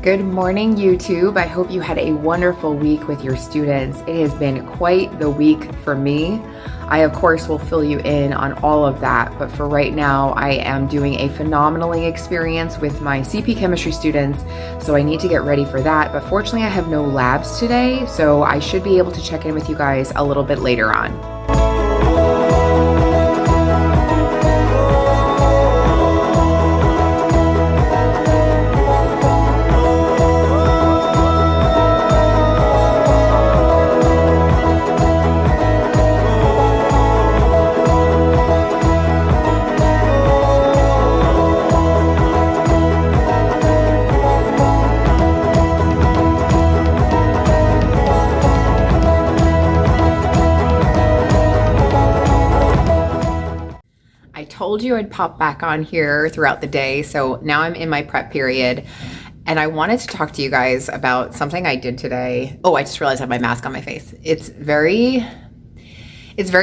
Good morning, YouTube. I hope you had a wonderful week with your students. It has been quite the week for me. I, of course, will fill you in on all of that, but for right now, I am doing a phenomenally experience with my CP chemistry students, so I need to get ready for that. But fortunately, I have no labs today, so I should be able to check in with you guys a little bit later on. Told you I'd pop back on here throughout the day, so now I'm in my prep period and I wanted to talk to you guys about something I did today. Oh, I just realized I have my mask on my face. It's very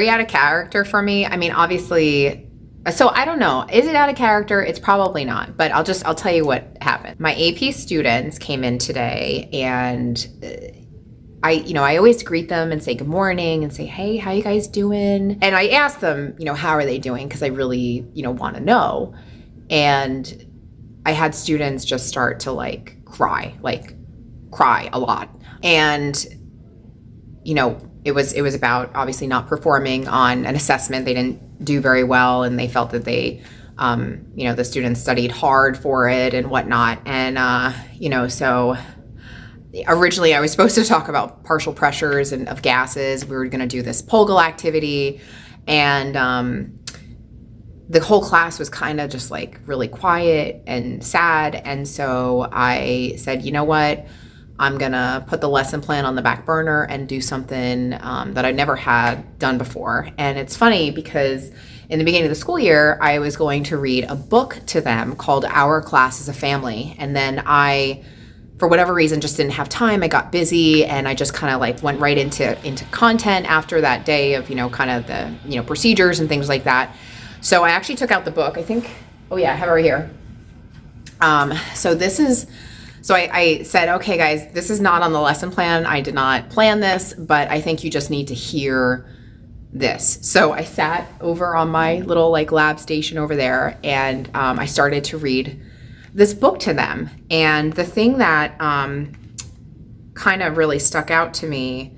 out of character for me. I mean, obviously, so I don't know, is it out of character? It's probably not, but I'll tell you what happened. My AP students came in today and I always greet them and say good morning and say, hey, how you guys doing? And I ask them, how are they doing? Because I really, want to know. And I had students just start to cry a lot. And, it was about obviously not performing on an assessment. They didn't do very well and they felt that they, the students studied hard for it and whatnot. And, so originally I was supposed to talk about partial pressures and of gases. We were going to do this POGL activity, and the whole class was kind of just really quiet and sad. And so I said, you know what, I'm going to put the lesson plan on the back burner and do something that I never had done before. And it's funny because in the beginning of the school year, I was going to read a book to them called Our Class as a Family. And then I, for whatever reason, just didn't have time. I got busy and I just kind of went right into content after that day of, kind of the, procedures and things like that. So I actually took out the book. I think, oh yeah, I have it right here. So I said, okay guys, this is not on the lesson plan. I did not plan this, but I think you just need to hear this. So I sat over on my little lab station over there and I started to read this book to them. And the thing that kind of really stuck out to me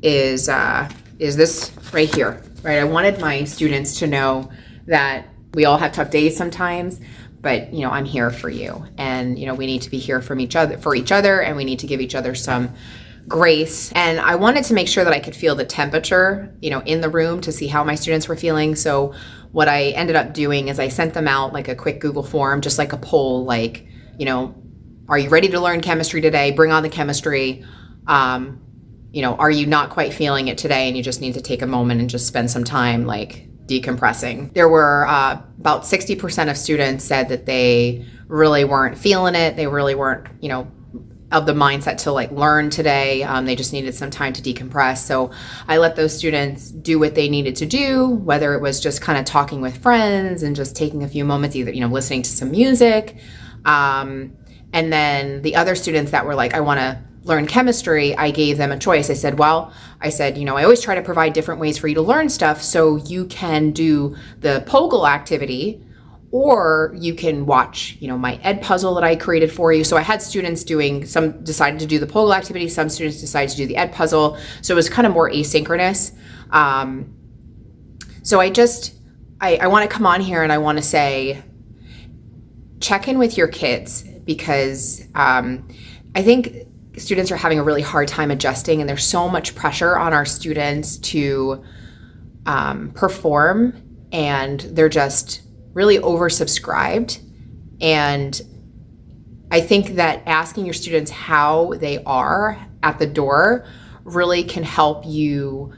is this right here, right? I wanted my students to know that we all have tough days sometimes, but I'm here for you. And we need to be here for each other, and we need to give each other some grace. And I wanted to make sure that I could feel the temperature, in the room to see how my students were feeling. So what I ended up doing is I sent them out a quick Google form, just a poll, are you ready to learn chemistry today? Bring on the chemistry. Are you not quite feeling it today and you just need to take a moment and just spend some time decompressing? There were about 60% of students said that they really weren't feeling it. They really weren't, of the mindset to learn today. They just needed some time to decompress. So I let those students do what they needed to do, whether it was just kind of talking with friends and just taking a few moments, either, listening to some music. And then the other students that were I want to learn chemistry, I gave them a choice. I said, I always try to provide different ways for you to learn stuff. So you can do the POGL activity, or you can watch, my ed puzzle that I created for you. So I had students some decided to do the POGL activity, some students decided to do the ed puzzle. So it was kind of more asynchronous. So I want to come on here and I want to say, check in with your kids, because I think students are having a really hard time adjusting, and there's so much pressure on our students to perform, and they're just really oversubscribed. And I think that asking your students how they are at the door really can help you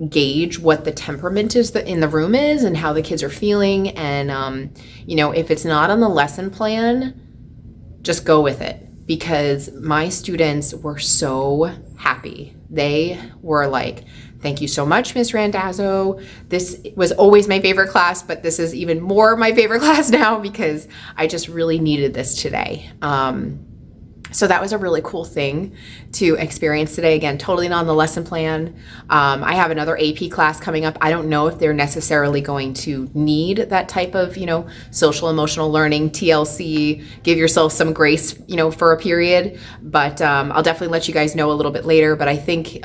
gauge what the temperament is in the room is and how the kids are feeling. And, if it's not on the lesson plan, just go with it, because my students were so happy. They were thank you so much, Ms. Randazzo. This was always my favorite class, but this is even more my favorite class now because I just really needed this today. So that was a really cool thing to experience today. Again, totally not on the lesson plan. I have another AP class coming up. I don't know if they're necessarily going to need that type of, social emotional learning, TLC, give yourself some grace, for a period. But I'll definitely let you guys know a little bit later. But I think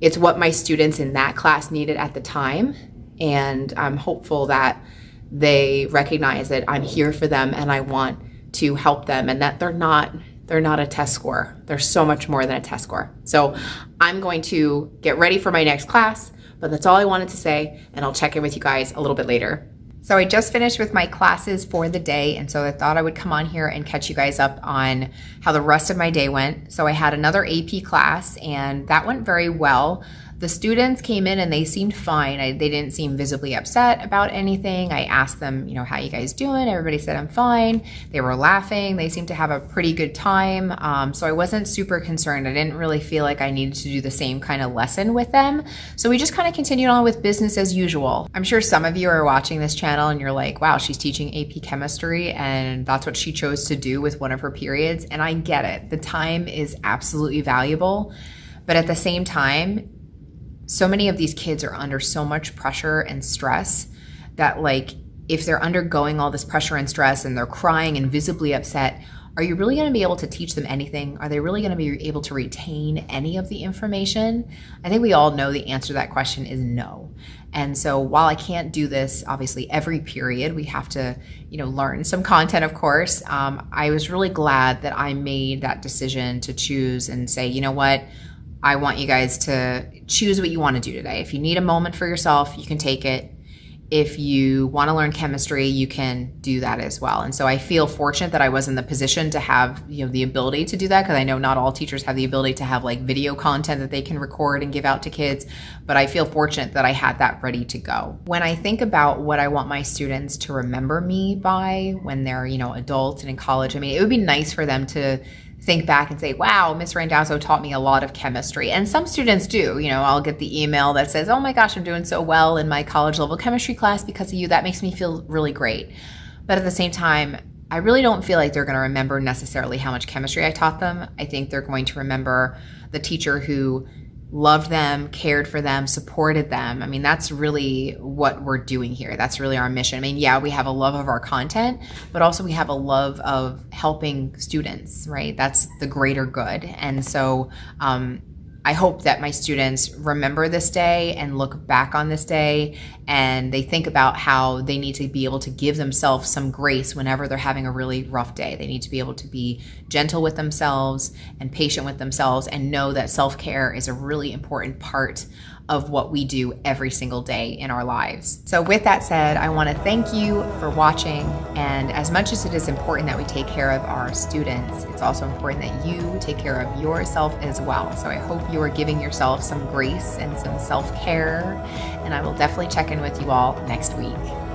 it's what my students in that class needed at the time. And I'm hopeful that they recognize that I'm here for them and I want to help them, and that they're not a test score. They're so much more than a test score. So I'm going to get ready for my next class, but that's all I wanted to say, and I'll check in with you guys a little bit later. So I just finished with my classes for the day, and so I thought I would come on here and catch you guys up on how the rest of my day went. So I had another AP class, and that went very well. The students came in and they seemed fine. They didn't seem visibly upset about anything. I asked them, how you guys doing? Everybody said I'm fine. They were laughing. They seemed to have a pretty good time. So I wasn't super concerned. I didn't really feel like I needed to do the same kind of lesson with them. So we just kind of continued on with business as usual. I'm sure some of you are watching this channel and you're like, wow, she's teaching AP chemistry and that's what she chose to do with one of her periods. And I get it. The time is absolutely valuable. But at the same time, so many of these kids are under so much pressure and stress that, if they're undergoing all this pressure and stress and they're crying and visibly upset, are you really going to be able to teach them anything? Are they really going to be able to retain any of the information? I think we all know the answer to that question is no. And so while I can't do this, obviously every period, we have to, learn some content, of course. I was really glad that I made that decision to choose and say, you know what? I want you guys to choose what you want to do today. If you need a moment for yourself, you can take it. If you want to learn chemistry, you can do that as well. And so I feel fortunate that I was in the position to have, the ability to do that, because I know not all teachers have the ability to have video content that they can record and give out to kids, but I feel fortunate that I had that ready to go. When I think about what I want my students to remember me by when they're, adults and in college, it would be nice for them to think back and say, wow, Miss Randazzo taught me a lot of chemistry. And some students do. I'll get the email that says, oh my gosh, I'm doing so well in my college level chemistry class because of you. That makes me feel really great. But at the same time, I really don't feel like they're going to remember necessarily how much chemistry I taught them. I think they're going to remember the teacher who loved them, cared for them, supported them. That's really what we're doing here. That's really our mission. Yeah, we have a love of our content, but also we have a love of helping students, right? That's the greater good. And so I hope that my students remember this day and look back on this day and they think about how they need to be able to give themselves some grace whenever they're having a really rough day. They need to be able to be gentle with themselves and patient with themselves and know that self-care is a really important part of what we do every single day in our lives. So with that said, I want to thank you for watching. And as much as it is important that we take care of our students, it's also important that you take care of yourself as well. So I hope you are giving yourself some grace and some self-care. And I will definitely check in with you all next week.